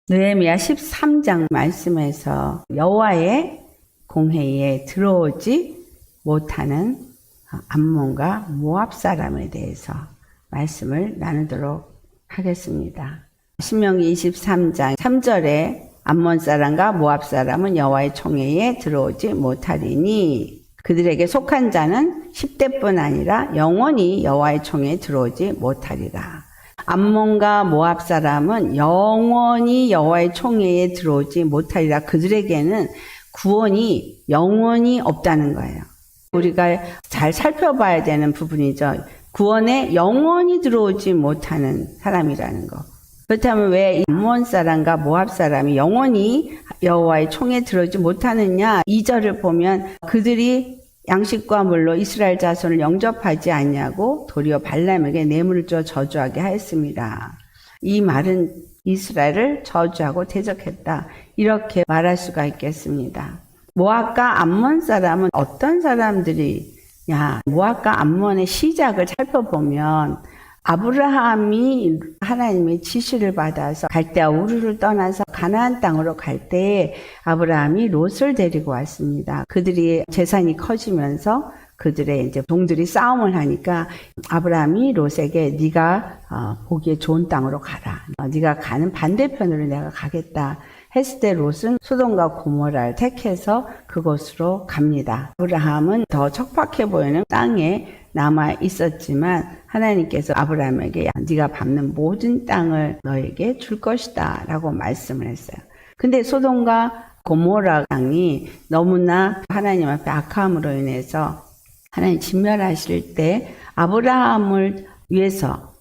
느헤미야 13장 말씀에서 여호와의 공회에 들어오지 못하는 암몬과 모압 사람에 대해서 말씀을 나누도록 하겠습니다. 신명기 23장 3절에 암몬 사람과 모압 사람은 여호와의 총회에 들어오지 못하리니 그들에게 속한 자는 10대뿐 아니라 영원히 여호와의 총회에 들어오지 못하리라. 암몬과 모압 사람은 영원히 여호와의 총회에 들어오지 못하리라. 그들에게는 구원이 영원히 없다는 거예요. 우리가 잘 살펴봐야 되는 부분이죠. 구원에 영원히 들어오지 못하는 사람이라는 거. 그렇다면 왜 암몬 사람과 모압 사람이 영원히 여호와의 총회에 들어오지 못하느냐? 2절을 보면 그들이 양식과 물로 이스라엘 자손을 영접하지 않냐고 도리어 발람에게 뇌물을 줘 저주하게 하였습니다. 이 말은 이스라엘을 저주하고 대적했다. 이렇게 말할 수가 있겠습니다. 모압과 암몬 사람은 어떤 사람들이냐? 모압과 암몬의 시작을 살펴보면 아브라함이 하나님의 지시를 받아서 갈대아 우르를 떠나서 가나안 땅으로 갈 때에 아브라함이 롯을 데리고 왔습니다. 그들이 재산이 커지면서 그들의 이제 종들이 싸움을 하니까 아브라함이 롯에게 네가 보기에 좋은 땅으로 가라. 네가 가는 반대편으로 내가 가겠다. 했을 때 롯은 소돔과 고모라를 택해서 그곳으로 갑니다. 아브라함은 더 척박해 보이는 땅에 남아 있었지만 하나님께서 아브라함에게 네가 밟는 모든 땅을 너에게 줄 것이다 라고 말씀을 했어요. 근데 소돔과 고모라 땅이 너무나 하나님 앞에 악함으로 인해서 하나님 진멸하실 때 아브라함을 위해서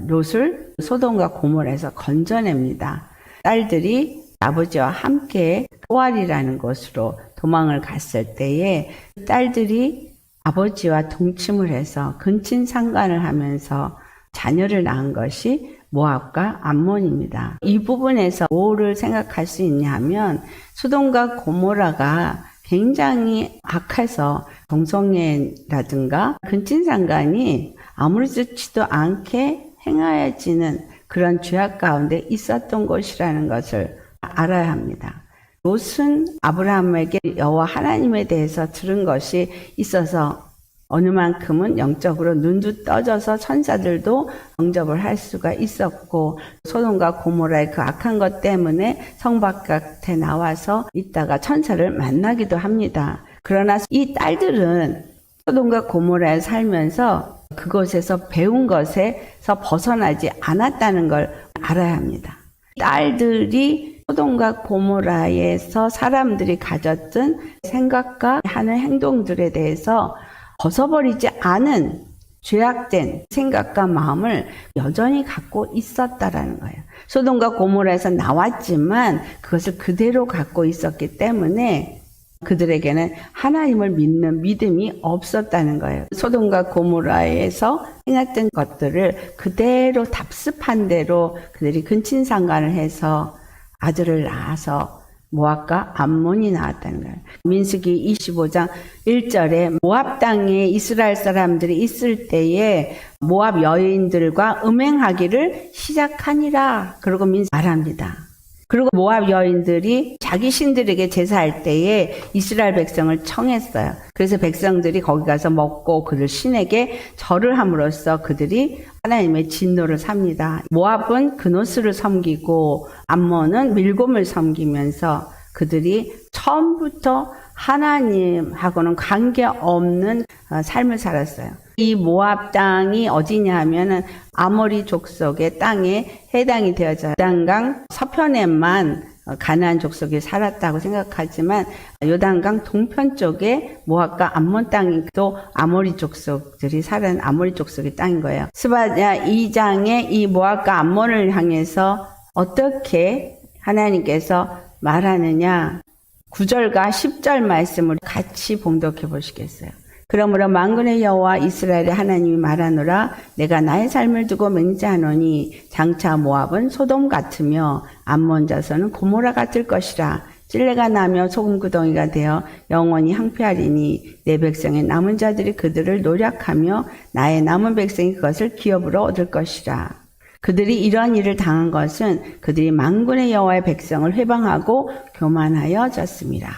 롯을 소돔과 고모라에서 건져냅니다. 딸들이 아버지와 함께 소알이라는 곳으로 도망을 갔을 때에 딸들이 아버지와 동침을 해서 근친상간을 하면서 자녀를 낳은 것이 모압과 암몬입니다. 이 부분에서 뭐를 생각할 수 있냐 하면 소돔과 고모라가 굉장히 악해서 동성애라든가 근친상간이 아무렇지도 않게 행하여지는 그런 죄악 가운데 있었던 것이라는 것을 알아야 합니다. 롯은 아브라함에게 여호와 하나님에 대해서 들은 것이 있어서 어느 만큼은 영적으로 눈도 떠져서 천사들도 영접을 할 수가 있었고 소돔과 고모라의 그 악한 것 때문에 성 바깥에 나와서 있다가 천사를 만나기도 합니다. 그러나 이 딸들은 소돔과 고모라에 살면서 그곳에서 배운 것에서 벗어나지 않았다는 걸 알아야 합니다. 딸들이 소돔과 고모라에서 사람들이 가졌던 생각과 하는 행동들에 대해서 벗어버리지 않은 죄악된 생각과 마음을 여전히 갖고 있었다라는 거예요. 소돔과 고모라에서 나왔지만 그것을 그대로 갖고 있었기 때문에 그들에게는 하나님을 믿는 믿음이 없었다는 거예요. 소돔과 고모라에서 행했던 것들을 그대로 답습한 대로 그들이 근친상간을 해서 아들을 낳아서 모압과 암몬이 나왔다는 거예요. 민수기 25장 1절에 모압 땅에 이스라엘 사람들이 있을 때에 모압 여인들과 음행하기를 시작하니라. 그러고 말합니다. 그리고 모압 여인들이 자기 신들에게 제사할 때에 이스라엘 백성을 청했어요. 그래서 백성들이 거기 가서 먹고 그들 신에게 절을 함으로써 그들이 하나님의 진노를 삽니다. 모압은 그노스를 섬기고 암몬은 밀곰을 섬기면서 그들이 처음부터 하나님하고는 관계없는 삶을 살았어요. 이 모압 땅이 어디냐 하면은 아모리 족속의 땅에 해당이 되어져 요단강 서편에만 가나안 족속이 살았다고 생각하지만 요단강 동편 쪽에 모압과 암몬 땅이 또 아모리 족속들이 사는 아모리 족속의 땅인 거예요. 스바냐 2장에 이 모압과 암몬을 향해서 어떻게 하나님께서 말하느냐 9절과 10절 말씀을 같이 봉독해 보시겠어요. 그러므로 만군의 여호와 이스라엘의 하나님이 말하노라 내가 나의 삶을 두고 맹세하노니 장차 모압은 소돔 같으며 암몬 자손은 고모라 같을 것이라. 찔레가 나며 소금구덩이가 되어 영원히 항폐하리니 내 백성의 남은 자들이 그들을 노략하며 나의 남은 백성이 그것을 기업으로 얻을 것이라. 그들이 이런 일을 당한 것은 그들이 만군의 여호와의 백성을 회방하고 교만하여졌습니다.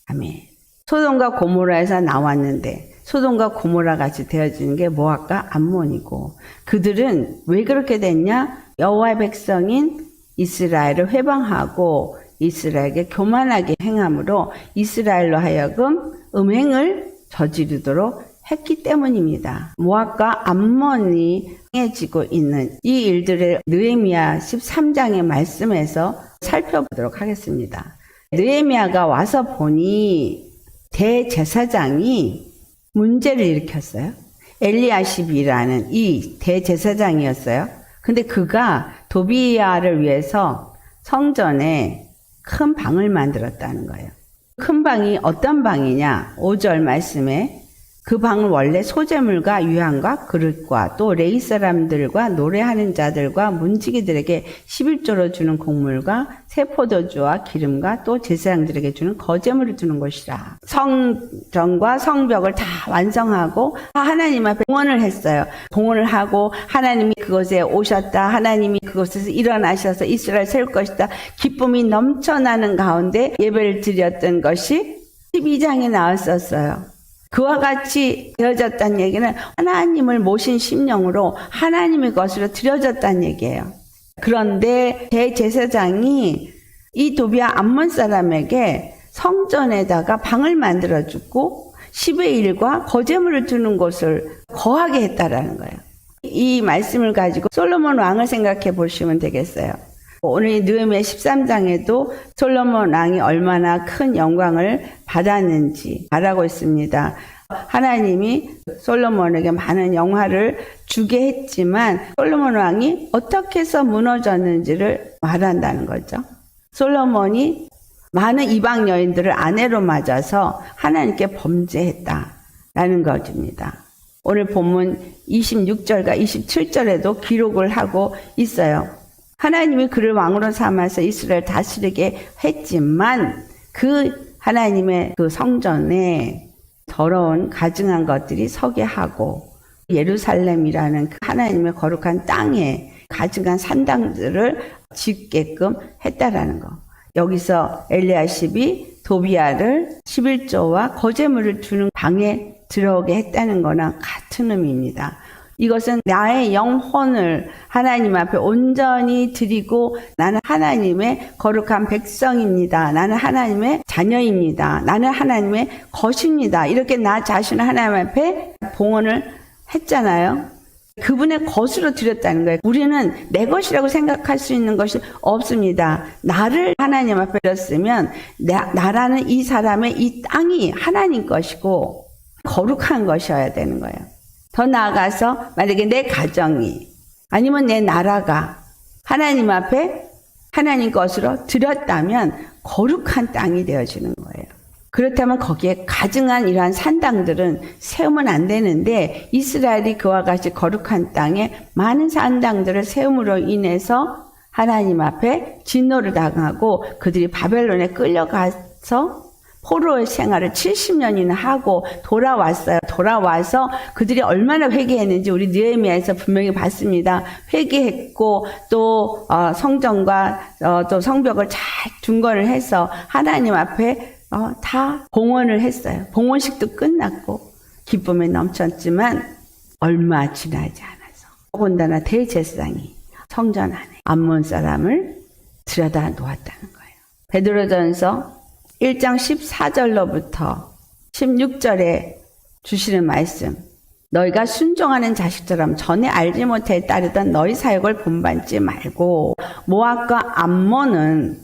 아멘. 소돔과 고모라에서 나왔는데 소돔과 고모라 같이 되어지는 게 모압과 암몬이고, 그들은 왜 그렇게 됐냐? 여호와의 백성인 이스라엘을 회방하고 이스라엘에게 교만하게 행함으로 이스라엘로 하여금 음행을 저지르도록 했기 때문입니다. 모압과 암몬이 행해지고 있는 이 일들을 느헤미야 13장의 말씀에서 살펴보도록 하겠습니다. 느헤미야가 와서 보니 대제사장이 문제를 일으켰어요. 엘리야십이라는 이 대제사장이었어요. 근데 그가 도비야를 위해서 성전에 큰 방을 만들었다는 거예요. 큰 방이 어떤 방이냐? 5절 말씀에 그 방은 원래 소재물과 유향과 그릇과 또 레위 사람들과 노래하는 자들과 문지기들에게 11조로 주는 곡물과 새 포도주와 기름과 또 제사장들에게 주는 거제물을 주는 곳이라. 성전과 성벽을 다 완성하고 하나님 앞에 봉헌을 했어요. 봉헌을 하고 하나님이 그곳에 오셨다. 하나님이 그곳에서 일어나셔서 이스라엘 세울 것이다. 기쁨이 넘쳐나는 가운데 예배를 드렸던 것이 12장에 나왔었어요. 그와 같이 되어졌다는 얘기는 하나님을 모신 심령으로 하나님의 것으로 드려졌다는 얘기예요. 그런데 대제사장이 이 도비야 암몬 사람에게 성전에다가 방을 만들어주고 10의 1과 거제물을 두는 곳을 거하게 했다라는 거예요. 이 말씀을 가지고 솔로몬 왕을 생각해 보시면 되겠어요. 오늘 느헤미야 13장에도 솔로몬 왕이 얼마나 큰 영광을 받았는지 말하고 있습니다. 하나님이 솔로몬에게 많은 영화를 주게 했지만 솔로몬 왕이 어떻게 해서 무너졌는지를 말한다는 거죠. 솔로몬이 많은 이방 여인들을 아내로 맞아서 하나님께 범죄했다라는 것입니다. 오늘 본문 26절과 27절에도 기록을 하고 있어요. 하나님이 그를 왕으로 삼아서 이스라엘 다스리게 했지만 그 하나님의 그 성전에 더러운 가증한 것들이 서게 하고 예루살렘이라는 그 하나님의 거룩한 땅에 가증한 산당들을 짓게끔 했다라는 거. 여기서 엘리야십이 도비야를 11조와 거제물을 주는 방에 들어오게 했다는 거랑 같은 의미입니다. 이것은 나의 영혼을 하나님 앞에 온전히 드리고 나는 하나님의 거룩한 백성입니다. 나는 하나님의 자녀입니다. 나는 하나님의 것입니다. 이렇게 나 자신을 하나님 앞에 봉헌을 했잖아요. 그분의 것으로 드렸다는 거예요. 우리는 내 것이라고 생각할 수 있는 것이 없습니다. 나를 하나님 앞에 드렸으면 나라는 이 사람의 이 땅이 하나님 것이고 거룩한 것이어야 되는 거예요. 더 나아가서 만약에 내 가정이 아니면 내 나라가 하나님 앞에 하나님 것으로 드렸다면 거룩한 땅이 되어지는 거예요. 그렇다면 거기에 가증한 이러한 산당들은 세우면 안 되는데 이스라엘이 그와 같이 거룩한 땅에 많은 산당들을 세움으로 인해서 하나님 앞에 진노를 당하고 그들이 바벨론에 끌려가서 포로의 생활을 70년이나 하고 돌아왔어요. 돌아와서 그들이 얼마나 회개했는지 우리 느헤미야에서 분명히 봤습니다. 회개했고 또 성전과 또 성벽을 잘 중건을 해서 하나님 앞에 다 봉헌을 했어요. 봉헌식도 끝났고 기쁨에 넘쳤지만 얼마 지나지 않아서 더군다나 대제사장이 성전 안에 암몬 사람을 들여다 놓았다는 거예요. 베드로전서 1장 14절로부터 16절에 주시는 말씀, 너희가 순종하는 자식처럼 전에 알지 못해 따르던 너희 사역을 본받지 말고, 모압과 암몬은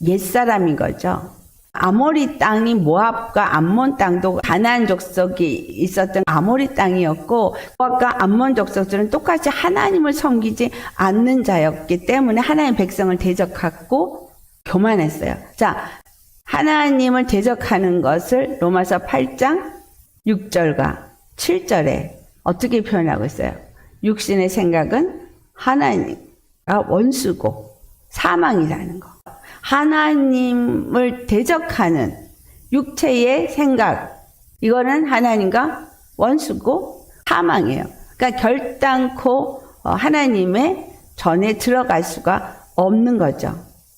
옛사람인 거죠. 아모리 땅이 모압과 암몬 땅도 가나안 족속이 있었던 아모리 땅이었고, 모압과 암몬 족속들은 똑같이 하나님을 섬기지 않는 자였기 때문에 하나님의 백성을 대적하고 교만했어요. 자, 하나님을 대적하는 것을 로마서 8장 6절과 7절에 어떻게 표현하고 있어요? 육신의 생각은 하나님과 원수고 사망이라는 거. 하나님을 대적하는 육체의 생각, 이거는 하나님과 원수고 사망이에요. 그러니까 결단코 하나님의 전에 들어갈 수가 없는 거죠.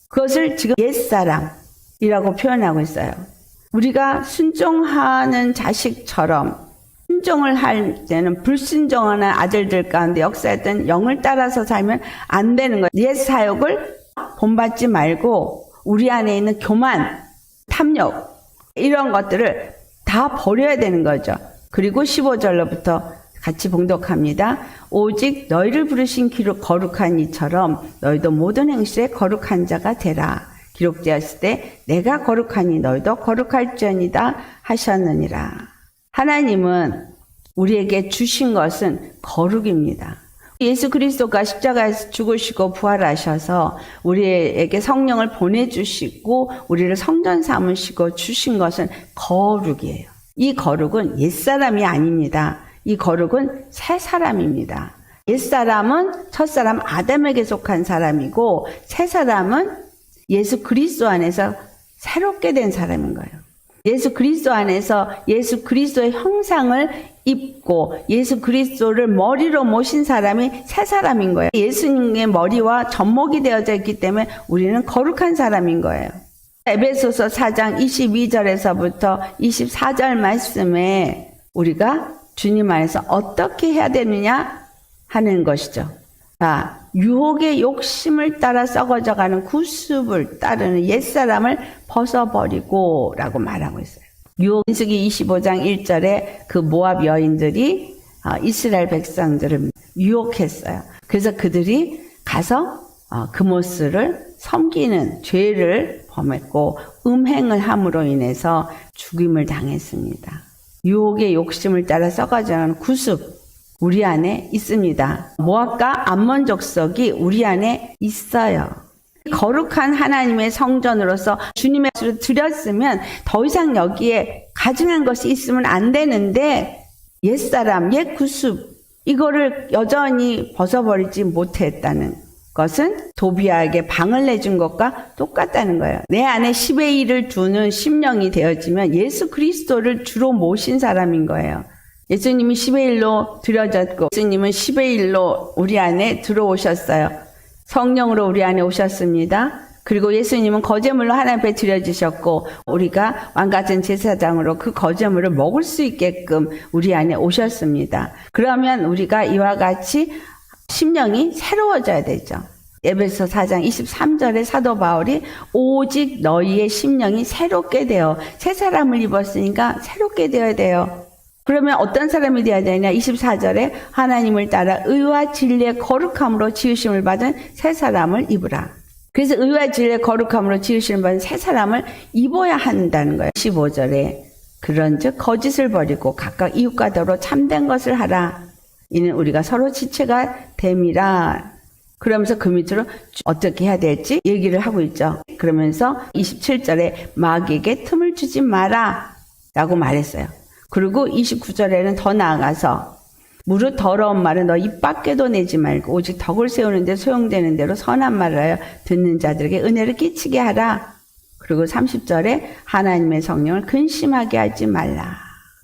그것을 지금 옛사람이라고 표현하고 있어요. 우리가 순종하는 자식처럼 순종을 할 때는 불순종하는 아들들 가운데 역사했던 영을 따라서 살면 안 되는 거예요. 옛 사욕을 본받지 말고 우리 안에 있는 교만, 탐욕 이런 것들을 다 버려야 되는 거죠. 그리고 15절로부터 같이 봉독합니다. 오직 너희를 부르신 거룩한 이처럼 너희도 모든 행실에 거룩한 자가 되라. 기록되었을 때 내가 거룩하니 너희도 거룩할지어니다 하셨느니라. 하나님은 우리에게 주신 것은 거룩입니다. 예수 그리스도가 십자가에서 죽으시고 부활하셔서 우리에게 성령을 보내주시고 우리를 성전 삼으시고 주신 것은 거룩이에요. 이 거룩은 옛사람이 아닙니다. 이 거룩은 새 사람입니다. 옛사람은 첫사람 아담에게 속한 사람이고 새 사람은 예수 그리스도 안에서 새롭게 된 사람인 거예요. 예수 그리스도 안에서 예수 그리스도의 형상을 입고 예수 그리스도를 머리로 모신 사람이 새 사람인 거예요. 예수님의 머리와 접목이 되어져 있기 때문에 우리는 거룩한 사람인 거예요. 에베소서 4장 22절에서부터 24절 말씀에 우리가 주님 안에서 어떻게 해야 되느냐 하는 것이죠. 자, 유혹의 욕심을 따라 썩어져가는 구습을 따르는 옛사람을 벗어버리고 라고 말하고 있어요. 민수기 25장 1절에 그 모압 여인들이 이스라엘 백성들을 유혹했어요. 그래서 그들이 가서 그모스를 섬기는 죄를 범했고 음행을 함으로 인해서 죽임을 당했습니다. 유혹의 욕심을 따라 썩어져가는 구습 우리 안에 있습니다. 모압과 암몬 족속이 우리 안에 있어요. 거룩한 하나님의 성전으로서 주님의 것을 드렸으면 더 이상 여기에 가증한 것이 있으면 안 되는데 옛사람, 옛 구습 이거를 여전히 벗어버리지 못했다는 것은 도비아에게 방을 내준 것과 똑같다는 거예요. 내 안에 10의 1을 두는 심령이 되어지면 예수 그리스도를 주로 모신 사람인 거예요. 예수님이 10의 1로 드려졌고 예수님은 10의 1로 우리 안에 들어오셨어요. 성령으로 우리 안에 오셨습니다. 그리고 예수님은 거제물로 하나님 앞에 드려지셨고 우리가 왕같은 제사장으로 그 거제물을 먹을 수 있게끔 우리 안에 오셨습니다. 그러면 우리가 이와 같이 심령이 새로워져야 되죠. 에베소 4장 23절에 사도 바울이 오직 너희의 심령이 새롭게 되어 새 사람을 입었으니까 새롭게 되어야 돼요. 그러면 어떤 사람이 되어야 되냐? 24절에 하나님을 따라 의와 진리의 거룩함으로 지으심을 받은 새 사람을 입으라. 그래서 의와 진리의 거룩함으로 지으심을 받은 새 사람을 입어야 한다는 거예요. 15절에 그런즉 거짓을 버리고 각각 이웃과 더불어 참된 것을 하라. 이는 우리가 서로 지체가 됨이라. 그러면서 그 밑으로 어떻게 해야 될지 얘기를 하고 있죠. 그러면서 27절에 마귀에게 틈을 주지 마라 라고 말했어요. 그리고 29절에는 더 나아가서 무릇 더러운 말은 너 입 밖에도 내지 말고 오직 덕을 세우는 데 소용되는 대로 선한 말을 하여 듣는 자들에게 은혜를 끼치게 하라. 그리고 30절에 하나님의 성령을 근심하게 하지 말라.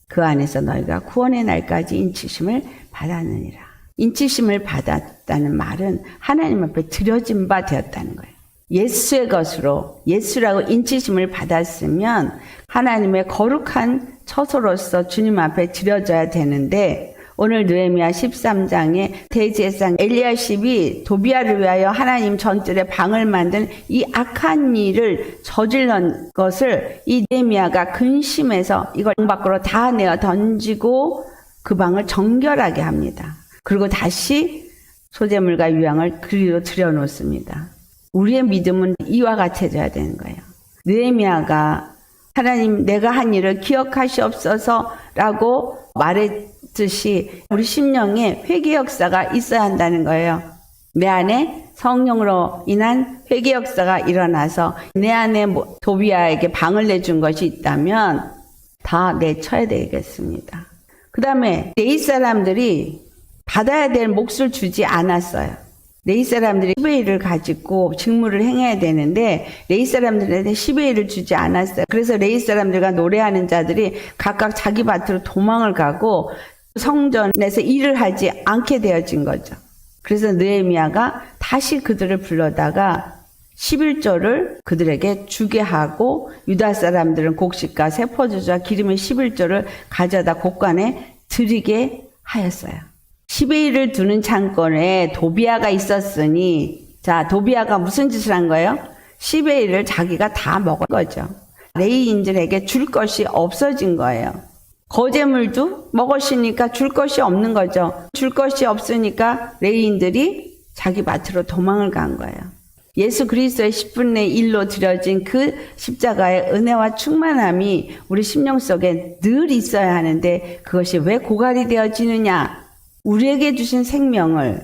그 안에서 너희가 구원의 날까지 인치심을 받았느니라. 인치심을 받았다는 말은 하나님 앞에 드려진 바 되었다는 거예요. 예수의 것으로 예수라고 인치심을 받았으면 하나님의 거룩한 처소로서 주님 앞에 드려져야 되는데 오늘 느헤미야 13장에 대제사장 엘리야십이 도비아를 위하여 하나님 전뜰에 방을 만든 이 악한 일을 저질른 것을 이 느헤미야가 근심해서 이걸 방 밖으로 다 내어 던지고 그 방을 정결하게 합니다. 그리고 다시 소재물과 유향을 그리로 들여놓습니다. 우리의 믿음은 이와 같아져야 되는 거예요. 느헤미야가 하나님 내가 한 일을 기억하시옵소서라고 말했듯이 우리 심령에 회개 역사가 있어야 한다는 거예요. 내 안에 성령으로 인한 회개 역사가 일어나서 내 안에 도비아에게 방을 내준 것이 있다면 다 내쳐야 되겠습니다. 그 다음에 레위 사람들이 받아야 될 몫을 주지 않았어요. 레위 사람들이 10의 1을 가지고 직무를 행해야 되는데 레위 사람들한테 10의 1을 주지 않았어요. 그래서 레위 사람들과 노래하는 자들이 각각 자기 밭으로 도망을 가고 성전에서 일을 하지 않게 되어진 거죠. 그래서 느헤미야가 다시 그들을 불러다가 11조를 그들에게 주게 하고 유다 사람들은 곡식과 세포주와 기름의 11조를 가져다 곳간에 드리게 하였어요. 11을 두는 창고에 도비아가 있었으니, 자, 도비아가 무슨 짓을 한 거예요? 11을 자기가 다 먹은 거죠. 레위인들에게 줄 것이 없어진 거예요. 거제물도 먹었으니까 줄 것이 없는 거죠. 줄 것이 없으니까 레위인들이 자기 밭으로 도망을 간 거예요. 예수 그리스도의 10분의 1로 드려진 그 십자가의 은혜와 충만함이 우리 심령 속에 늘 있어야 하는데 그것이 왜 고갈이 되어지느냐? 우리에게 주신 생명을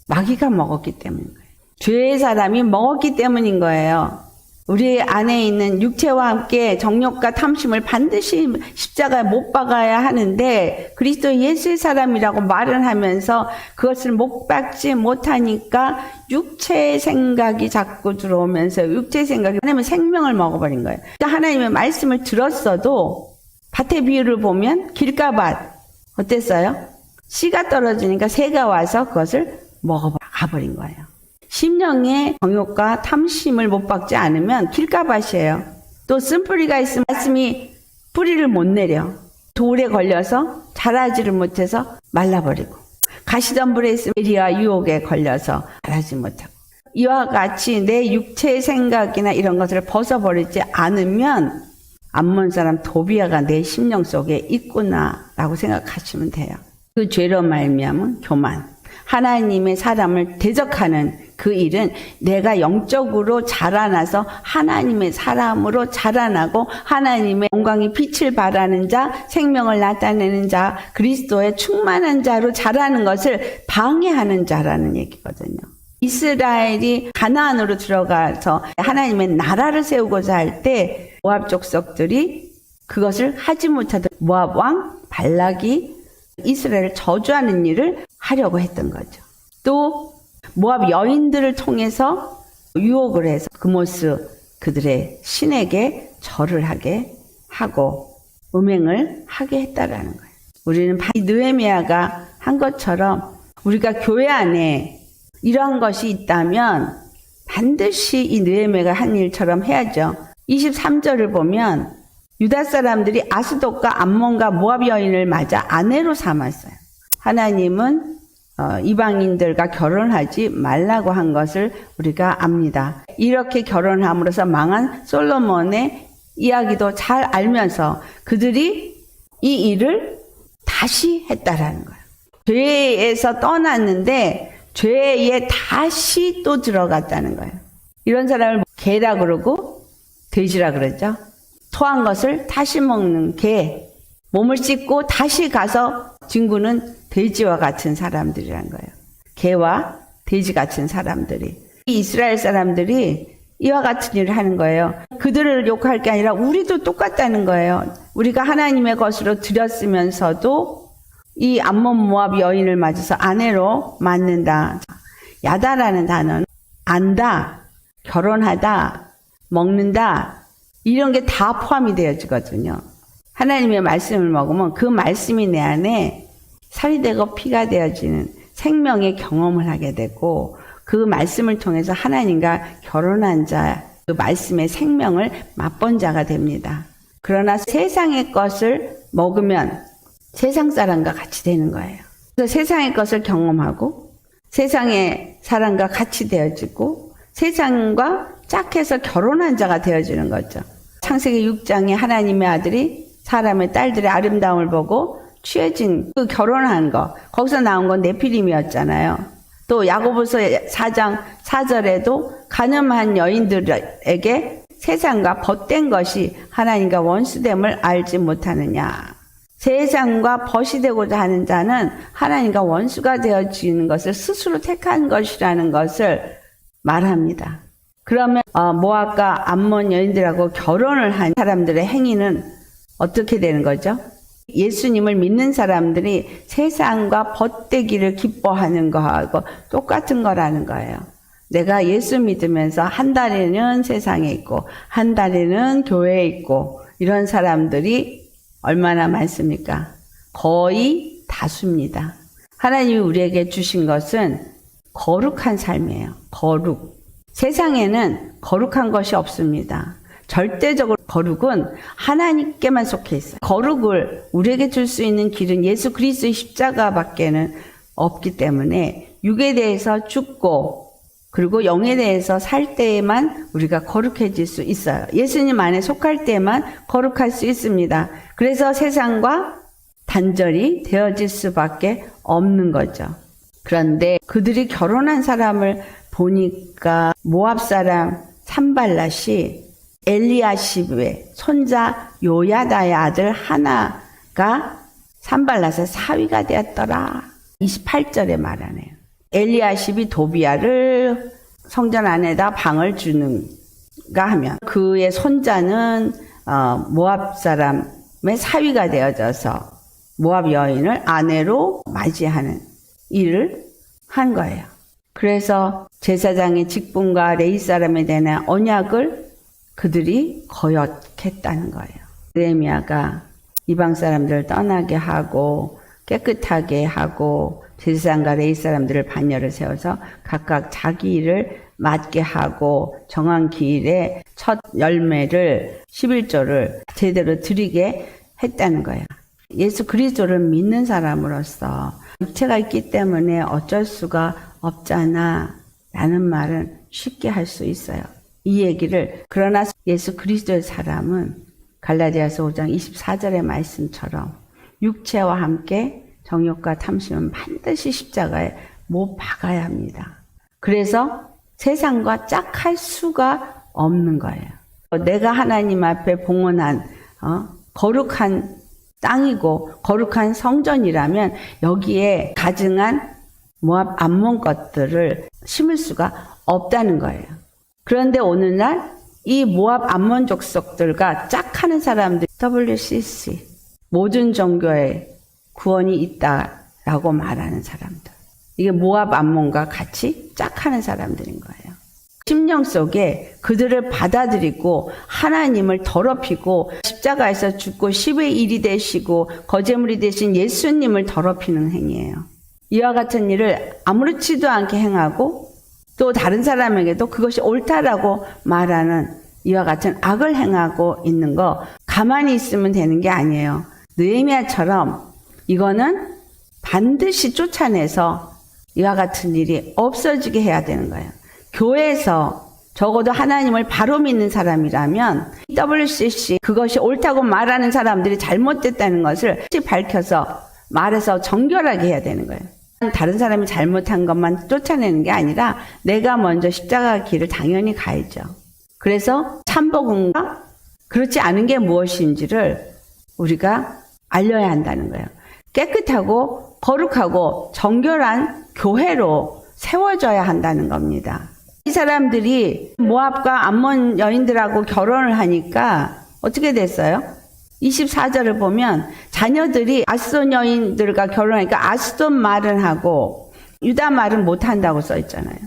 마귀가 먹었기 때문인 거예요. 죄의 사람이 먹었기 때문인 거예요. 우리 안에 있는 육체와 함께 정욕과 탐심을 반드시 십자가에 못 박아야 하는데 그리스도 예수의 사람이라고 말을 하면서 그것을 못 박지 못하니까 육체의 생각이 자꾸 들어오면서 육체의 생각이 하나님의 생명을 먹어버린 거예요. 하나님의 말씀을 들었어도 밭의 비유를 보면 길가밭 어땠어요? 씨가 떨어지니까 새가 와서 그것을 먹어버린 거예요. 심령의 정욕과 탐심을 못 박지 않으면 길가밭이에요. 또 쓴뿌리가 있으면 말씀이 뿌리를 못 내려. 돌에 걸려서 자라지를 못해서 말라버리고, 가시덤불에 있으면 에리와 유혹에 걸려서 자라지 못하고, 이와 같이 내 육체의 생각이나 이런 것을 벗어버리지 않으면 암몬 사람 도비아가 내 심령 속에 있구나라고 생각하시면 돼요. 그 죄로 말미암은 교만, 하나님의 사람을 대적하는 그 일은 내가 영적으로 자라나서 하나님의 사람으로 자라나고 하나님의 영광의 빛을 발하는 자, 생명을 나타내는 자, 그리스도의 충만한 자로 자라는 것을 방해하는 자라는 얘기거든요. 이스라엘이 가나안으로 들어가서 하나님의 나라를 세우고자 할 때 모압 족속들이 그것을 하지 못하던 모압 왕 발락이 이스라엘을 저주하는 일을 하려고 했던 거죠. 또 모압 여인들을 통해서 유혹을 해서 그모스 그들의 신에게 절을 하게 하고 음행을 하게 했다라는 거예요. 우리는 느헤미야가 한 것처럼 우리가 교회 안에 이러한 것이 있다면 반드시 이 느헤미야가 한 일처럼 해야죠. 23절을 보면 유다 사람들이 아스돗과 암몬과 모압 여인을 맞아 아내로 삼았어요. 하나님은 이방인들과 결혼하지 말라고 한 것을 우리가 압니다. 이렇게 결혼함으로써 망한 솔로몬의 이야기도 잘 알면서 그들이 이 일을 다시 했다라는 거예요. 죄에서 떠났는데 죄에 다시 또 들어갔다는 거예요. 이런 사람을 개라 그러고 돼지라 그러죠. 토한 것을 다시 먹는 개, 몸을 씻고 다시 가서 진구는 돼지와 같은 사람들이란 거예요. 개와 돼지 같은 사람들이. 이스라엘 사람들이 이와 같은 일을 하는 거예요. 그들을 욕할 게 아니라 우리도 똑같다는 거예요. 우리가 하나님의 것으로 드렸으면서도 이 암몬 모압 여인을 맞아서 아내로 맞는다. 야다라는 단어는 안다, 결혼하다, 먹는다 이런 게 다 포함이 되어지거든요. 하나님의 말씀을 먹으면 그 말씀이 내 안에 살이 되고 피가 되어지는 생명의 경험을 하게 되고 그 말씀을 통해서 하나님과 결혼한 자, 그 말씀의 생명을 맛본 자가 됩니다. 그러나 세상의 것을 먹으면 세상 사람과 같이 되는 거예요. 그래서 세상의 것을 경험하고 세상의 사람과 같이 되어지고 세상과 짝해서 결혼한 자가 되어지는 거죠. 창세기 6장에 하나님의 아들이 사람의 딸들의 아름다움을 보고 취해진 그 결혼한 거, 거기서 나온 건 네피림이었잖아요. 또 야고보서 4장 4절에도 가늠한 여인들에게 세상과 벗된 것이 하나님과 원수됨을 알지 못하느냐. 세상과 벗이 되고자 하는 자는 하나님과 원수가 되어지는 것을 스스로 택한 것이라는 것을 말합니다. 그러면 모압과 암몬 여인들하고 결혼을 한 사람들의 행위는 어떻게 되는 거죠? 예수님을 믿는 사람들이 세상과 벗되기를 기뻐하는 거하고 똑같은 거라는 거예요. 내가 예수 믿으면서 한 달에는 세상에 있고 한 달에는 교회에 있고 이런 사람들이 얼마나 많습니까? 거의 다수입니다. 하나님이 우리에게 주신 것은 거룩한 삶이에요. 거룩. 세상에는 거룩한 것이 없습니다. 절대적으로 거룩은 하나님께만 속해 있어요. 거룩을 우리에게 줄 수 있는 길은 예수 그리스도의 십자가밖에는 없기 때문에 육에 대해서 죽고 그리고 영에 대해서 살 때에만 우리가 거룩해질 수 있어요. 예수님 안에 속할 때만 거룩할 수 있습니다. 그래서 세상과 단절이 되어질 수밖에 없는 거죠. 그런데 그들이 결혼한 사람을 보니까 모압 사람 산발랏이 엘리야십의 손자 요야다의 아들 하나가 산발랏의 사위가 되었더라. 28절에 말하네요. 엘리야십이 도비야를 성전 안에다 방을 주는가 하면 그의 손자는 모압 사람의 사위가 되어져서 모압 여인을 아내로 맞이하는 일을 한 거예요. 그래서 제사장의 직분과 레위 사람에 대한 언약을 그들이 거역했다는 거예요. 느헤미야가 이방 사람들을 떠나게 하고 깨끗하게 하고 제사장과 레위 사람들을 반열을 세워서 각각 자기 일을 맡게 하고 정한 기일에 첫 열매를 11조를 제대로 드리게 했다는 거예요. 예수 그리스도를 믿는 사람으로서 육체가 있기 때문에 어쩔 수가 없잖아 라는 말은 쉽게 할 수 있어요. 이 얘기를 그러나 예수 그리스도의 사람은 갈라디아서 5장 24절의 말씀처럼 육체와 함께 정욕과 탐심은 반드시 십자가에 못 박아야 합니다. 그래서 세상과 짝할 수가 없는 거예요. 내가 하나님 앞에 봉헌한 거룩한 땅이고 거룩한 성전이라면 여기에 가증한 모압 암몬 것들을 심을 수가 없다는 거예요. 그런데 오늘날 이 모압 암몬 족속들과 짝하는 사람들 WCC 모든 종교에 구원이 있다라고 말하는 사람들. 이게 모압 암몬과 같이 짝하는 사람들인 거예요. 심령 속에 그들을 받아들이고 하나님을 더럽히고 십자가에서 죽고 10의 1이 되시고 거제물이 되신 예수님을 더럽히는 행위예요. 이와 같은 일을 아무렇지도 않게 행하고 또 다른 사람에게도 그것이 옳다라고 말하는 이와 같은 악을 행하고 있는 거 가만히 있으면 되는 게 아니에요. 느헤미야처럼 이거는 반드시 쫓아내서 이와 같은 일이 없어지게 해야 되는 거예요. 교회에서 적어도 하나님을 바로 믿는 사람이라면 WCC 그것이 옳다고 말하는 사람들이 잘못됐다는 것을 밝혀서 말해서 정결하게 해야 되는 거예요. 다른 사람이 잘못한 것만 쫓아내는 게 아니라 내가 먼저 십자가 길을 당연히 가야죠. 그래서 참복음과 그렇지 않은 게 무엇인지를 우리가 알려야 한다는 거예요. 깨끗하고 거룩하고 정결한 교회로 세워져야 한다는 겁니다. 이 사람들이 모압과 암몬 여인들하고 결혼을 하니까 어떻게 됐어요? 24절을 보면 자녀들이 아스돈 여인들과 결혼하니까 아스돈 말은 하고 유다 말은 못한다고 써있잖아요.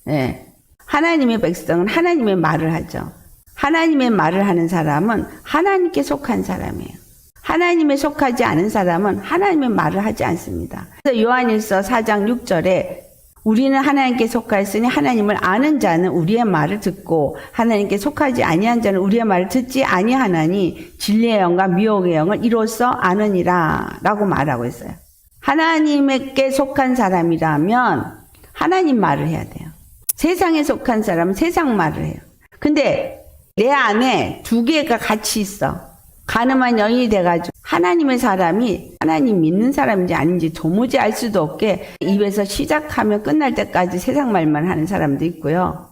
네. 하나님의 백성은 하나님의 말을 하죠. 하나님의 말을 하는 사람은 하나님께 속한 사람이에요. 하나님에 속하지 않은 사람은 하나님의 말을 하지 않습니다. 그래서 요한일서 4장 6절에 우리는 하나님께 속하였으니 하나님을 아는 자는 우리의 말을 듣고 하나님께 속하지 아니한 자는 우리의 말을 듣지 아니하나니 진리의 영과 미혹의 영을 이로써 아느니라 라고 말하고 있어요. 하나님께 속한 사람이라면 하나님 말을 해야 돼요. 세상에 속한 사람은 세상 말을 해요. 근데 내 안에 두 개가 같이 있어. 가늠한 여인이 돼가지고 하나님의 사람이 하나님 믿는 사람인지 아닌지 도무지 알 수도 없게 입에서 시작하면 끝날 때까지 세상 말만 하는 사람도 있고요.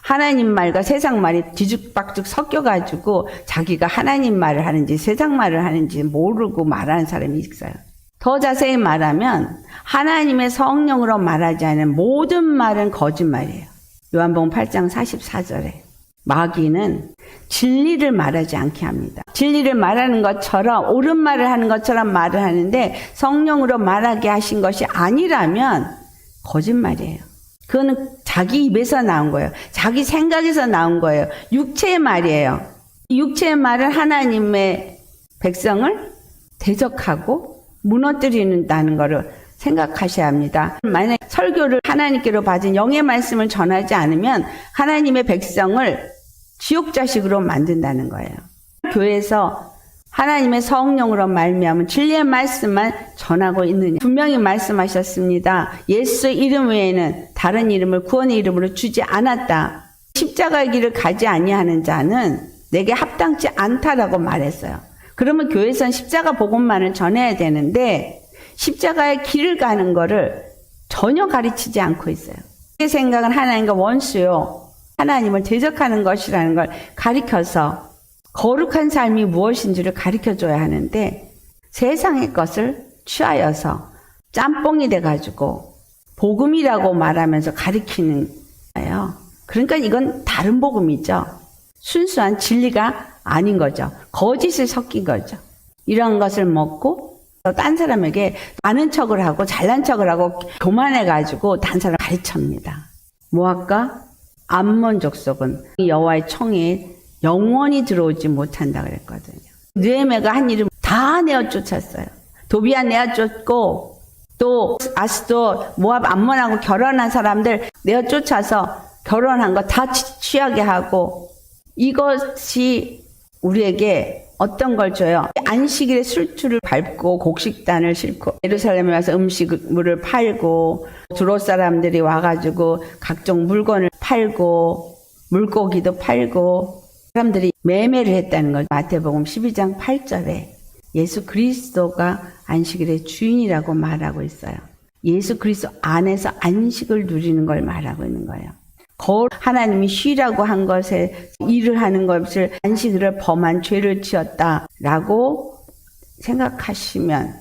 하나님 말과 세상 말이 뒤죽박죽 섞여가지고 자기가 하나님 말을 하는지 세상 말을 하는지 모르고 말하는 사람이 있어요. 더 자세히 말하면 하나님의 성령으로 말하지 않은 모든 말은 거짓말이에요. 요한복음 8장 44절에 마귀는 진리를 말하지 않게 합니다. 진리를 말하는 것처럼 옳은 말을 하는 것처럼 말을 하는데 성령으로 말하게 하신 것이 아니라면 거짓말이에요. 그거는 자기 입에서 나온 거예요. 자기 생각에서 나온 거예요. 육체의 말이에요. 육체의 말은 하나님의 백성을 대적하고 무너뜨린다는 것을 생각하셔야 합니다. 만약 설교를 하나님께로 받은 영의 말씀을 전하지 않으면 하나님의 백성을 지옥 자식으로 만든다는 거예요. 교회에서 하나님의 성령으로 말미암은 진리의 말씀만 전하고 있느냐. 분명히 말씀하셨습니다. 예수 이름 외에는 다른 이름을 구원의 이름으로 주지 않았다. 십자가의 길을 가지 아니하는 자는 내게 합당치 않다라고 말했어요. 그러면 교회에서는 십자가 복음만을 전해야 되는데 십자가의 길을 가는 거를 전혀 가르치지 않고 있어요. 제 생각은 하나님과 원수요. 하나님을 대적하는 것이라는 걸 가르쳐서 거룩한 삶이 무엇인지를 가르쳐줘야 하는데 세상의 것을 취하여서 짬뽕이 돼가지고 복음이라고 말하면서 가르치는 거예요. 그러니까 이건 다른 복음이죠. 순수한 진리가 아닌 거죠. 거짓을 섞인 거죠. 이런 것을 먹고 딴 사람에게 아는 척을 하고 잘난 척을 하고 교만해가지고 딴 사람을 가르칩니다. 모압과 암몬 족속은 여호와의 총에 영원히 들어오지 못한다 그랬거든요. 느헤미야가 한 일을 다 내어 쫓았어요. 도비야 내어 쫓고 또 아스도 모압 암몬하고 결혼한 사람들 내어 쫓아서 결혼한 거 다 취하게 하고 이것이 우리에게 어떤 걸 줘요? 안식일에 술주를 밟고 곡식단을 싣고 예루살렘에 와서 음식물을 팔고 두로 사람들이 와가지고 각종 물건을 팔고 물고기도 팔고 사람들이 매매를 했다는 걸 마태복음 12장 8절에 예수 그리스도가 안식일의 주인이라고 말하고 있어요. 예수 그리스도 안에서 안식을 누리는 걸 말하고 있는 거예요. 하나님이 쉬라고 한 것에 일을 하는 것을 안식일을 범한 죄를 지었다라고 생각하시면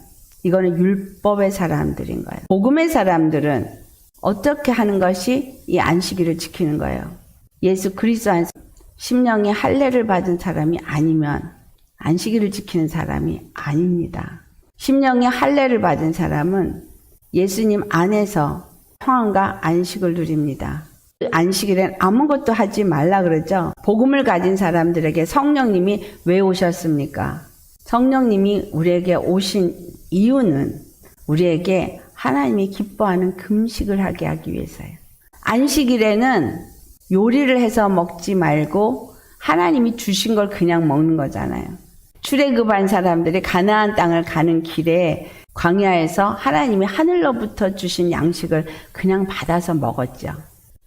이거는 율법의 사람들인 거예요. 복음의 사람들은 어떻게 하는 것이 이 안식일을 지키는 거예요. 예수 그리스도 안에서 심령의 할례를 받은 사람이 아니면 안식일을 지키는 사람이 아닙니다. 심령의 할례를 받은 사람은 예수님 안에서 평안과 안식을 누립니다. 안식일엔 아무것도 하지 말라 그러죠. 복음을 가진 사람들에게 성령님이 왜 오셨습니까? 성령님이 우리에게 오신 이유는 우리에게 하나님이 기뻐하는 금식을 하게 하기 위해서예요. 안식일에는 요리를 해서 먹지 말고 하나님이 주신 걸 그냥 먹는 거잖아요. 출애굽한 사람들이 가나안 땅을 가는 길에 광야에서 하나님이 하늘로부터 주신 양식을 그냥 받아서 먹었죠.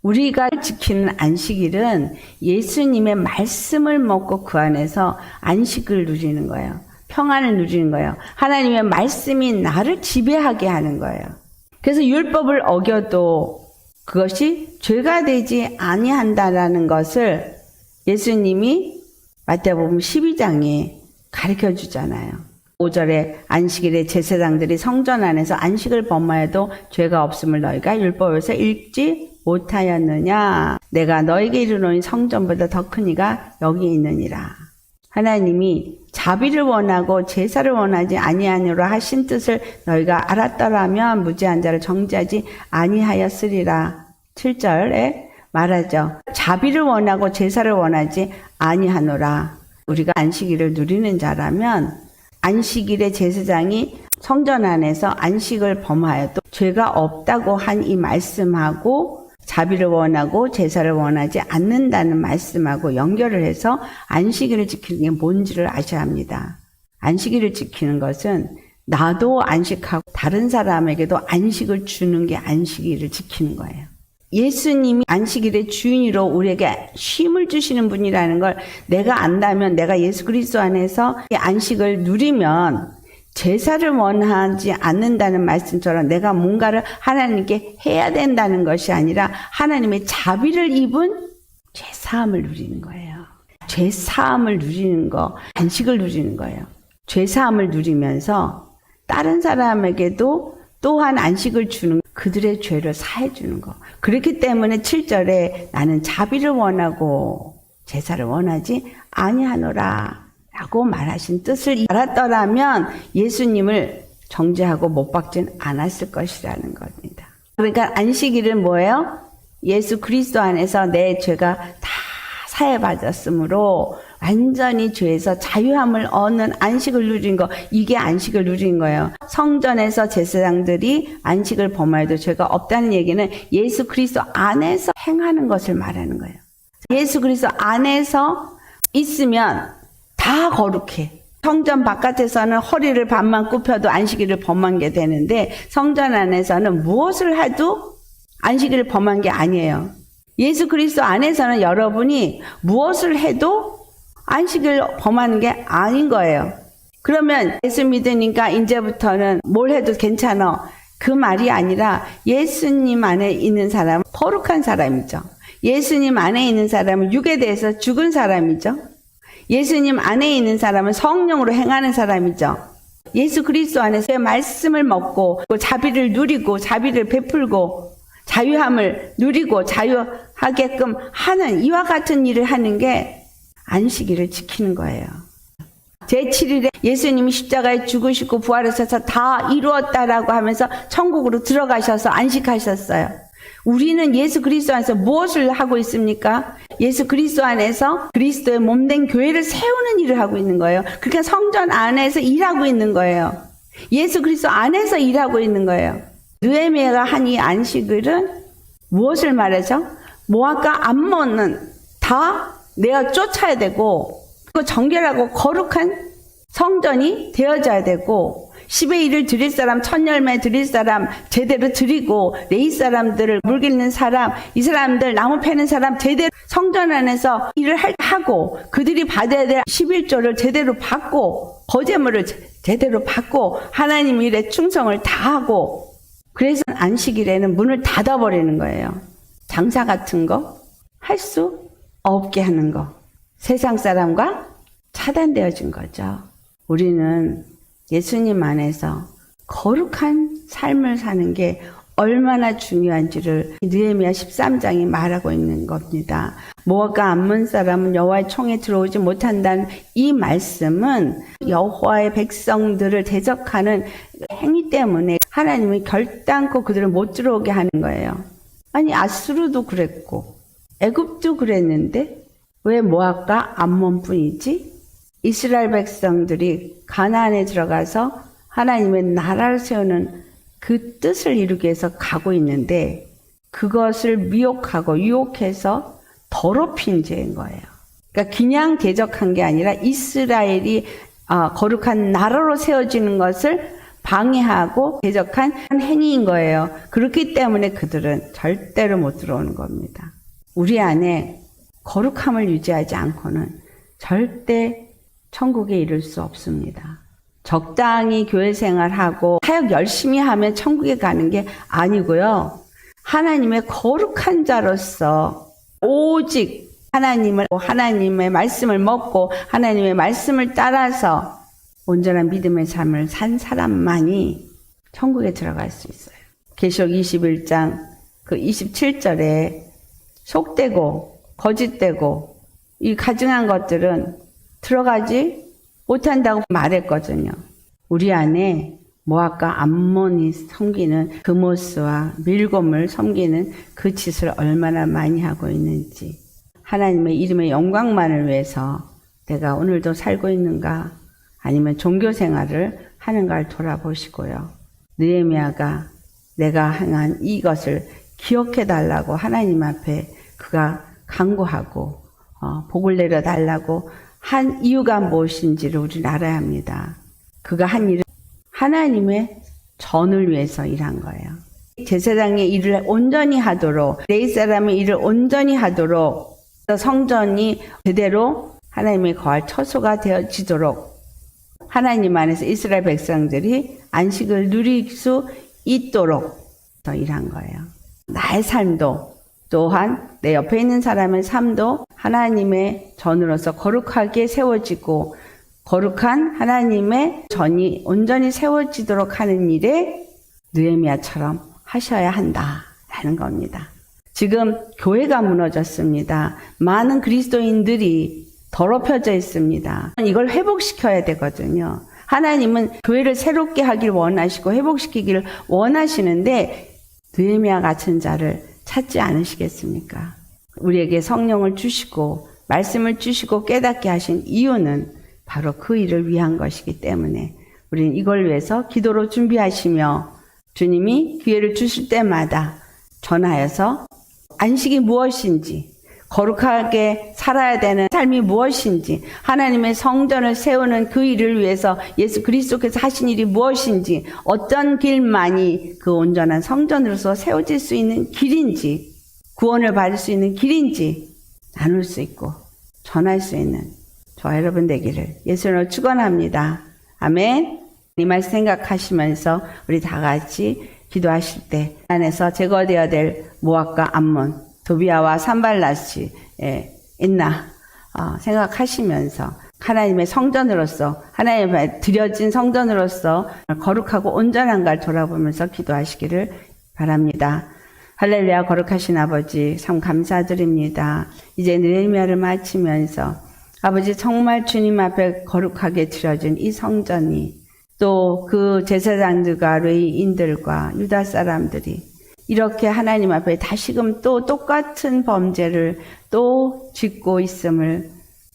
우리가 지키는 안식일은 예수님의 말씀을 먹고 그 안에서 안식을 누리는 거예요. 평안을 누리는 거예요. 하나님의 말씀이 나를 지배하게 하는 거예요. 그래서 율법을 어겨도 그것이 죄가 되지 아니한다라는 것을 예수님이 마태복음 12장에 가르쳐 주잖아요. 5절에 안식일에 제사장들이 성전 안에서 안식을 범하여도 죄가 없음을 너희가 율법에서 읽지 못하였느냐. 내가 너에게 이르노니 성전보다 더 큰 이가 여기 있느니라. 하나님이 자비를 원하고 제사를 원하지 아니하노라 하신 뜻을 너희가 알았더라면 무죄한 자를 정죄하지 아니하였으리라. 7절에 말하죠. 자비를 원하고 제사를 원하지 아니하노라. 우리가 안식일을 누리는 자라면 안식일의 제사장이 성전 안에서 안식을 범하여도 죄가 없다고 한 이 말씀하고 자비를 원하고 제사를 원하지 않는다는 말씀하고 연결을 해서 안식일을 지키는 게 뭔지를 아셔야 합니다. 안식일을 지키는 것은 나도 안식하고 다른 사람에게도 안식을 주는 게 안식일을 지키는 거예요. 예수님이 안식일의 주인으로 우리에게 쉼을 주시는 분이라는 걸 내가 안다면 내가 예수 그리스도 안에서 이 안식을 누리면 제사를 원하지 않는다는 말씀처럼 내가 뭔가를 하나님께 해야 된다는 것이 아니라 하나님의 자비를 입은 죄사함을 누리는 거예요. 죄사함을 누리는 거, 안식을 누리는 거예요. 죄사함을 누리면서 다른 사람에게도 또한 안식을 주는 그들의 죄를 사해 주는 거. 그렇기 때문에 7절에 나는 자비를 원하고 제사를 원하지 아니하노라 라고 말하신 뜻을 알았더라면 예수님을 정죄하고 못 박진 않았을 것이라는 겁니다. 그러니까 안식일은 뭐예요? 예수 그리스도 안에서 내 죄가 다 사해받았으므로 완전히 죄에서 자유함을 얻는 안식을 누린 거, 이게 안식을 누린 거예요. 성전에서 제사장들이 안식을 범하여도 죄가 없다는 얘기는 예수 그리스도 안에서 행하는 것을 말하는 거예요. 예수 그리스도 안에서 있으면 다 거룩해. 성전 바깥에서는 허리를 반만 굽혀도 안식일을 범한 게 되는데 성전 안에서는 무엇을 해도 안식일을 범한 게 아니에요. 예수 그리스도 안에서는 여러분이 무엇을 해도 안식을 범하는 게 아닌 거예요. 그러면 예수 믿으니까 이제부터는 뭘 해도 괜찮아. 그 말이 아니라 예수님 안에 있는 사람은 거룩한 사람이죠. 예수님 안에 있는 사람은 육에 대해서 죽은 사람이죠. 예수님 안에 있는 사람은 성령으로 행하는 사람이죠. 예수 그리스도 안에서 말씀을 먹고 자비를 누리고 자비를 베풀고 자유함을 누리고 자유하게끔 하는 이와 같은 일을 하는 게 안식일을 지키는 거예요. 제7일에 예수님이 십자가에 죽으시고 부활하셔서 다 이루었다라고 하면서 천국으로 들어가셔서 안식하셨어요. 우리는 예수 그리스도 안에서 무엇을 하고 있습니까? 예수 그리스도 안에서 그리스도의 몸된 교회를 세우는 일을 하고 있는 거예요. 그러니까 성전 안에서 일하고 있는 거예요. 예수 그리스도 안에서 일하고 있는 거예요. 느헤미야가 한 이 안식일은 무엇을 말하죠? 모압과 암몬은 다 내어 쫓아야 되고 그 정결하고 거룩한 성전이 되어져야 되고 10의 1을 드릴 사람, 첫 열매 드릴 사람 제대로 드리고 레위 사람들을 물 깃는 사람, 이 사람들 나무 패는 사람 제대로 성전 안에서 일을 하고 그들이 받아야 될 11조를 제대로 받고 거제물을 제대로 받고 하나님 일에 충성을 다하고 그래서 안식일에는 문을 닫아버리는 거예요. 장사 같은 거 할 수 없게 하는 거. 세상 사람과 차단되어진 거죠. 우리는 예수님 안에서 거룩한 삶을 사는 게 얼마나 중요한지를 느헤미야 13장이 말하고 있는 겁니다. 모압과 암몬 사람은 여호와의 총에 들어오지 못한다는 이 말씀은 여호와의 백성들을 대적하는 행위 때문에 하나님이 결단코 그들을 못 들어오게 하는 거예요. 아니 아수르도 그랬고 애굽도 그랬는데 왜 모압과 암몬뿐이지? 이스라엘 백성들이 가나안에 들어가서 하나님의 나라를 세우는 그 뜻을 이루기 위해서 가고 있는데 그것을 미혹하고 유혹해서 더럽힌 죄인 거예요. 그러니까 그냥 대적한 게 아니라 이스라엘이 거룩한 나라로 세워지는 것을 방해하고 대적한 행위인 거예요. 그렇기 때문에 그들은 절대로 못 들어오는 겁니다. 우리 안에 거룩함을 유지하지 않고는 절대 천국에 이를 수 없습니다. 적당히 교회 생활하고 사역 열심히 하면 천국에 가는 게 아니고요. 하나님의 거룩한 자로서 오직 하나님의 말씀을 먹고 하나님의 말씀을 따라서 온전한 믿음의 삶을 산 사람만이 천국에 들어갈 수 있어요. 계시록 21장 그 27절에 속되고 거짓되고 이 가증한 것들은 들어가지 못한다고 말했거든요. 우리 안에 모압과 암몬이 섬기는 그모스와 밀곰을 섬기는 그 짓을 얼마나 많이 하고 있는지 하나님의 이름의 영광만을 위해서 내가 오늘도 살고 있는가 아니면 종교 생활을 하는가를 돌아보시고요. 느헤미야가 내가 행한 이것을 기억해달라고 하나님 앞에 그가 간구하고 복을 내려달라고 한 이유가 무엇인지를 우리는 알아야 합니다. 그가 한 일은 하나님의 전을 위해서 일한 거예요. 제사장의 일을 온전히 하도록 레위 사람의 일을 온전히 하도록 성전이 제대로 하나님의 거할 처소가 되어지도록 하나님 안에서 이스라엘 백성들이 안식을 누릴 수 있도록 더 일한 거예요. 나의 삶도 또한 내 옆에 있는 사람의 삶도 하나님의 전으로서 거룩하게 세워지고 거룩한 하나님의 전이 온전히 세워지도록 하는 일에 느헤미야처럼 하셔야 한다라는 겁니다. 지금 교회가 무너졌습니다. 많은 그리스도인들이 더럽혀져 있습니다. 이걸 회복시켜야 되거든요. 하나님은 교회를 새롭게 하길 원하시고 회복시키기를 원하시는데 느헤미야 같은 자를 찾지 않으시겠습니까? 우리에게 성령을 주시고 말씀을 주시고 깨닫게 하신 이유는 바로 그 일을 위한 것이기 때문에 우리는 이걸 위해서 기도로 준비하시며 주님이 기회를 주실 때마다 전하여서 안식이 무엇인지, 거룩하게 살아야 되는 삶이 무엇인지, 하나님의 성전을 세우는 그 일을 위해서 예수 그리스도께서 하신 일이 무엇인지, 어떤 길만이 그 온전한 성전으로서 세워질 수 있는 길인지, 구원을 받을 수 있는 길인지 나눌 수 있고 전할 수 있는 저와 여러분 되기를 예수님으로 축원합니다. 아멘. 이 말씀 생각하시면서 우리 다 같이 기도하실 때 안에서 제거되어야 될 모압과 암몬, 도비아와 산발랏이 있나 생각하시면서 하나님의 성전으로서, 하나님의 드려진 성전으로서 거룩하고 온전한가를 돌아보면서 기도하시기를 바랍니다. 할렐루야. 거룩하신 아버지 참 감사드립니다. 이제 느헤미야를 마치면서 아버지 정말 주님 앞에 거룩하게 드려진 이 성전이 또 그 제사장들과 레위인들과 유다 사람들이 이렇게 하나님 앞에 다시금 또 똑같은 범죄를 또 짓고 있음을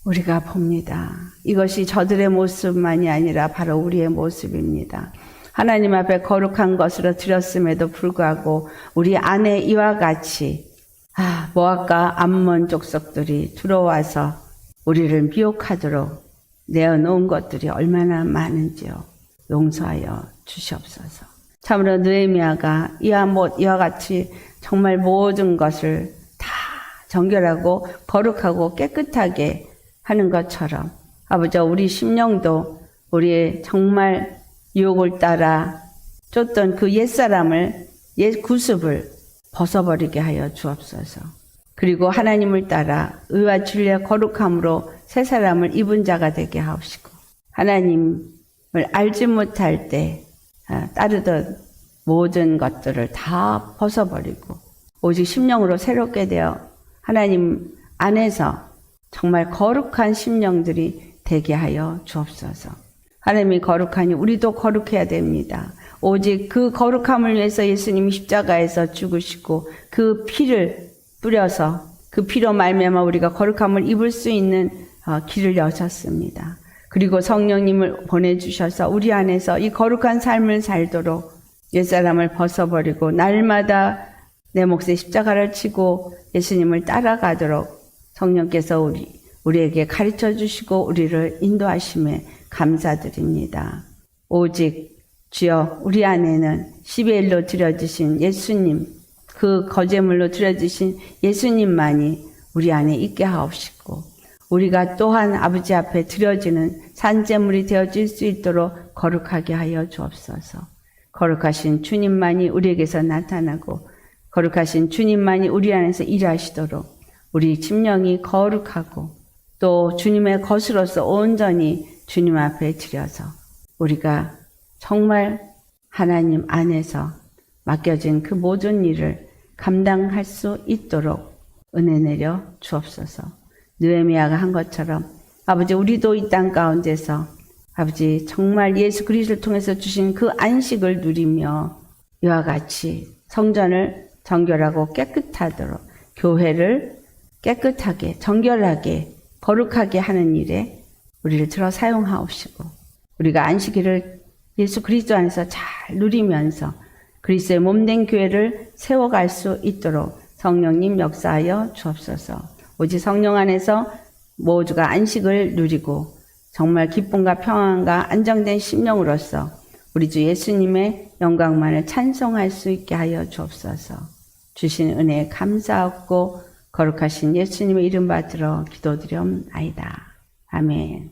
우리가 봅니다. 이것이 저들의 모습만이 아니라 바로 우리의 모습입니다. 하나님 앞에 거룩한 것으로 드렸음에도 불구하고 우리 안에 이와 같이 모압과 암몬 족속들이 들어와서 우리를 미혹하도록 내어놓은 것들이 얼마나 많은지요. 용서하여 주시옵소서. 참으로 느헤미야가 이와 같이 정말 모든 것을 다 정결하고 거룩하고 깨끗하게 하는 것처럼 아버지 우리 심령도 우리의 정말 유혹을 따라 쫓던 그 옛사람을 옛 구습을 벗어버리게 하여 주옵소서. 그리고 하나님을 따라 의와 진리의 거룩함으로 새 사람을 입은 자가 되게 하옵시고 하나님을 알지 못할 때 따르던 모든 것들을 다 벗어버리고 오직 심령으로 새롭게 되어 하나님 안에서 정말 거룩한 심령들이 되게 하여 주옵소서. 하나님이 거룩하니 우리도 거룩해야 됩니다. 오직 그 거룩함을 위해서 예수님이 십자가에서 죽으시고 그 피를 뿌려서 그 피로 말미암아 우리가 거룩함을 입을 수 있는 길을 여셨습니다. 그리고 성령님을 보내주셔서 우리 안에서 이 거룩한 삶을 살도록 옛사람을 벗어버리고 날마다 내 몫에 십자가를 치고 예수님을 따라가도록 성령께서 우리에게 가르쳐 주시고 우리를 인도하심에 감사드립니다. 오직 주여 우리 안에는 시베일로 드려주신 예수님, 그 거제물로 드려주신 예수님만이 우리 안에 있게 하옵시고 우리가 또한 아버지 앞에 드려지는 산제물이 되어질 수 있도록 거룩하게 하여 주옵소서. 거룩하신 주님만이 우리에게서 나타나고 거룩하신 주님만이 우리 안에서 일하시도록 우리 심령이 거룩하고 또 주님의 것으로서 온전히 주님 앞에 드려서 우리가 정말 하나님 안에서 맡겨진 그 모든 일을 감당할 수 있도록 은혜 내려 주옵소서. 느헤미야가 한 것처럼 아버지 우리도 이 땅 가운데서 아버지 정말 예수 그리스도를 통해서 주신 그 안식을 누리며 이와 같이 성전을 정결하고 깨끗하도록 교회를 깨끗하게 정결하게 거룩하게 하는 일에 우리를 들어 사용하옵시고 우리가 안식일을 예수 그리스도 안에서 잘 누리면서 그리스도의 몸된 교회를 세워갈 수 있도록 성령님 역사하여 주옵소서. 오직 성령 안에서 모두가 안식을 누리고 정말 기쁨과 평안과 안정된 심령으로서 우리 주 예수님의 영광만을 찬송할 수 있게 하여 주옵소서. 주신 은혜에 감사하고 거룩하신 예수님의 이름 받들어 기도드리옵나이다. 아멘.